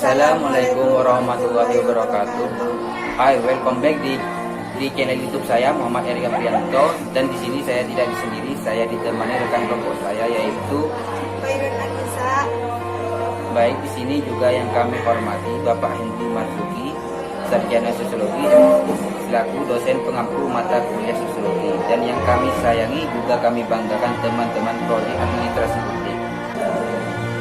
Assalamualaikum warahmatullahi wabarakatuh. Hai, welcome back di channel YouTube saya Muhammad Erik Aprianto, dan di sini saya tidak sendiri, saya ditemani rekan kelompok saya yaitu Khairul Anisa. Baik, di sini juga yang kami hormati Bapak Hendy Marzuki, sarjana sosiologi selaku dosen pengampu mata kuliah sosiologi, dan yang kami sayangi juga kami banggakan teman-teman prodi administrasi publik.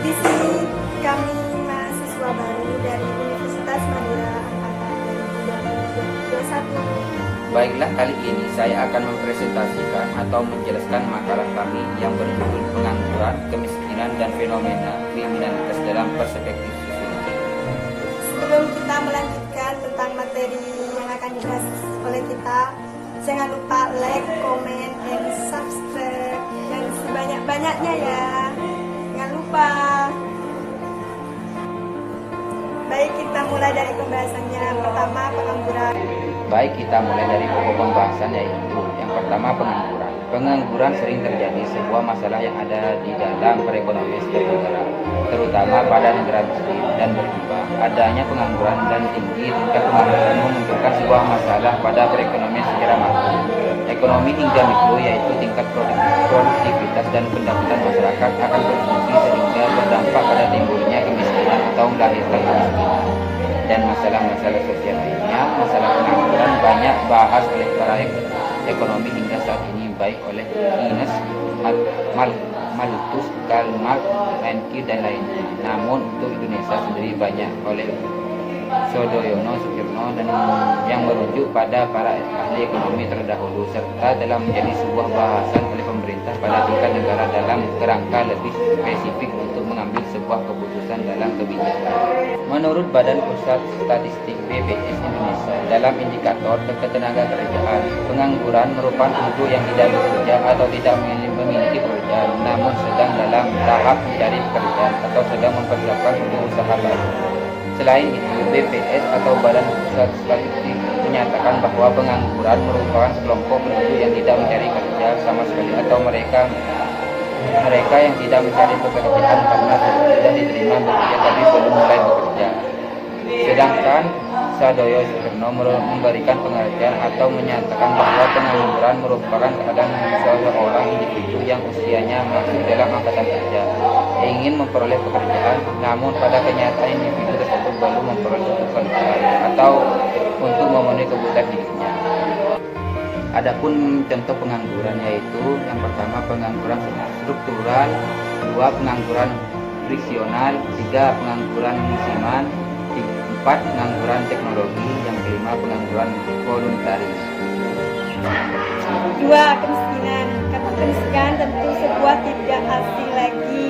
Di sini kami mahasiswa baru dari Universitas Madura angkatan 2021. Baiklah, kali ini saya akan mempresentasikan atau menjelaskan makalah kami yang berjudul Pengangguran, Kemiskinan, dan Fenomena Kriminalitas dalam Perspektif Sosiologi. Sebelum kita melanjutkan tentang materi yang akan dibahas oleh kita, jangan lupa like, comment, dan subscribe yang sebanyak-banyaknya ya. Jangan lupa. Baik, kita mulai dari pembahasannya. Pertama, pengangguran. Baik, kita mulai dari pokok pembahasan, yaitu yang pertama, pengangguran. Pengangguran sering terjadi sebuah masalah yang ada di dalam perekonomian setiap negara, terutama pada negara muslim dan berkembang. Adanya pengangguran dan tinggi tingkat pengangguran memunculkan sebuah masalah pada perekonomian secara makro, ekonomi hingga mikro, yaitu tingkat produktivitas dan pendapatan masyarakat akan berfungsi sehingga berdampak pada timbulnya kemiskinan atau melahirkan kemiskinan. Dan masalah-masalah sosial lainnya, masalah pengangguran banyak bahas oleh para ekonomi hingga saat ini, baik oleh Ines Malthus, Karl Marx, Henry, dan lainnya. Namun untuk Indonesia sendiri banyak oleh Sodoyono, Sukirno, dan yang merujuk pada para ahli ekonomi terdahulu, serta telah menjadi sebuah bahasan oleh pemerintah pada tingkat negara dalam kerangka lebih spesifik untuk mengambil sebuah keputusan dalam kebijakan. Menurut Badan Pusat Statistik BPS Indonesia, dalam indikator ketenagakerjaan, pengangguran merupakan penduduk yang tidak bekerja atau tidak memiliki pekerjaan, namun sedang dalam tahap mencari pekerjaan atau sedang mempersiapkan untuk usaha baru. Selain itu, BPS atau Badan Pusat Statistik menyatakan bahwa pengangguran merupakan sekelompok penduduk yang tidak mencari kerja sama sekali, atau mereka yang tidak mencari pekerjaan karena sudah diterima bekerja tapi belum mulai bekerja. Sedangkan Sadoyo Sukirno memberikan pengertian atau menyatakan bahwa pengangguran merupakan keadaan seseorang individu yang usianya masuk dalam angkatan kerja, ingin memperoleh pekerjaan, namun pada kenyataan individu tersebut belum memperoleh pekerjaan atau untuk memenuhi kebutuhan hidupnya. Adapun contoh pengangguran yaitu yang pertama, pengangguran struktural, dua, pengangguran friksional, tiga, pengangguran musiman, empat, pengangguran teknologi, yang kelima, pengangguran voluntaris. Dua, kemiskinan. Kata kemiskinan tentu sebuah tidak asing lagi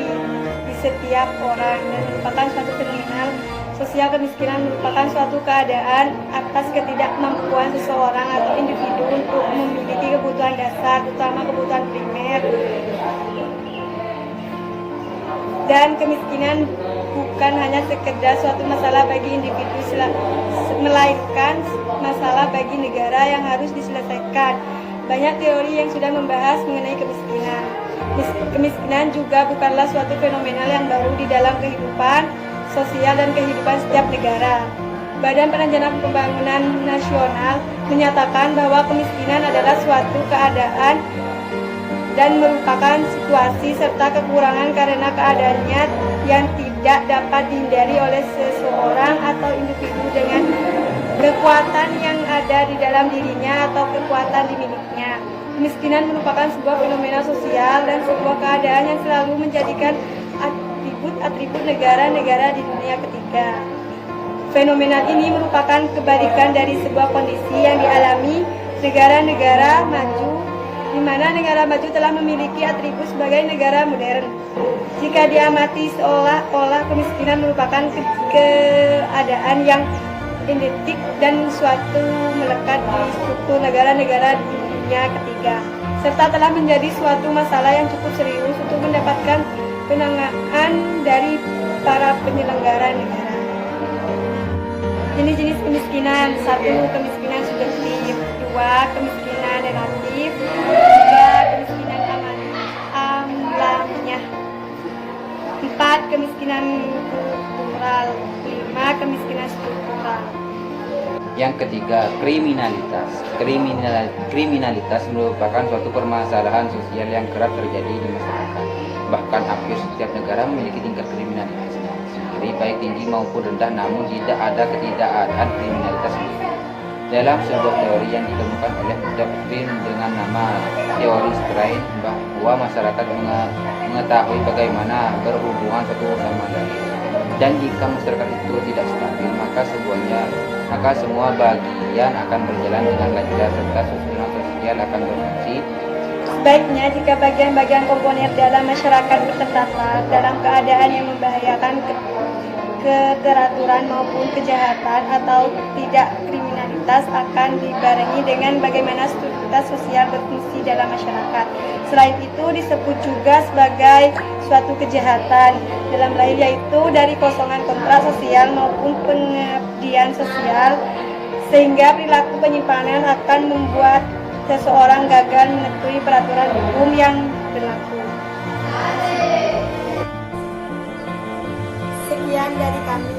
di setiap orang dan merupakan suatu fenomenal sosial. Kemiskinan merupakan suatu keadaan atas ketidakmampuan seseorang atau individu untuk memiliki kebutuhan dasar, terutama kebutuhan primer. Dan kemiskinan bukan hanya sekedar suatu masalah bagi individu, melainkan masalah bagi negara yang harus diselesaikan. Banyak teori yang sudah membahas mengenai kemiskinan. Kemiskinan juga bukanlah suatu fenomenal yang baru di dalam kehidupan sosial dan kehidupan setiap negara. Badan Perencanaan Pembangunan Nasional menyatakan bahwa kemiskinan adalah suatu keadaan dan merupakan situasi serta kekurangan karena keadaannya yang tidak dapat dihindari oleh seseorang atau individu dengan kekuatan yang ada di dalam dirinya atau kekuatan dimilikinya. Kemiskinan merupakan sebuah fenomena sosial dan sebuah keadaan yang selalu menjadikan atribut negara-negara di dunia ketiga. Fenomena ini merupakan kebalikan dari sebuah kondisi yang dialami negara-negara maju, di mana negara maju telah memiliki atribut sebagai negara modern. Jika diamati, seolah-olah kemiskinan merupakan keadaan yang identik dan suatu melekat di struktur negara-negara di dunia ketiga, serta telah menjadi suatu masalah yang cukup serius untuk mendapatkan penanganan dari para penyelenggara negara. Jenis-jenis kemiskinan: 1. Kemiskinan subjektif, 2. Kemiskinan relatif, 3. Kemiskinan alamiah, 4. Kemiskinan kultural, 5. terkena kemiskinan struktural. Yang ketiga, kriminalitas. Kriminalitas merupakan suatu permasalahan sosial yang kerap terjadi di masyarakat. Bahkan hampir setiap negara memiliki tingkat kriminalitasnya sendiri, baik tinggi maupun rendah, namun tidak ada ketidakadaan kriminalitas sendiri. Dalam sebuah teori yang ditemukan oleh doktrin dengan nama teori Strain, bahwa masyarakat mengetahui bagaimana berhubungan satu sama lain, dan jika masyarakat itu tidak stabil, maka semua bagian akan berjalan dengan lancar serta susunan sosial akan berfungsi. Sebaiknya jika bagian-bagian komponen dalam masyarakat berterdapat dalam keadaan yang membahayakan keteraturan maupun kejahatan atau tidak, kriminalitas akan dibarengi dengan bagaimana struktur sosial berfungsi dalam masyarakat. Selain itu disebut juga sebagai suatu kejahatan dalam lain, yaitu dari kosongan kontrak sosial maupun pengabdian sosial, sehingga perilaku penyimpangan akan membuat seseorang gagal mengetahui peraturan hukum yang berlaku. Sekian dari kami.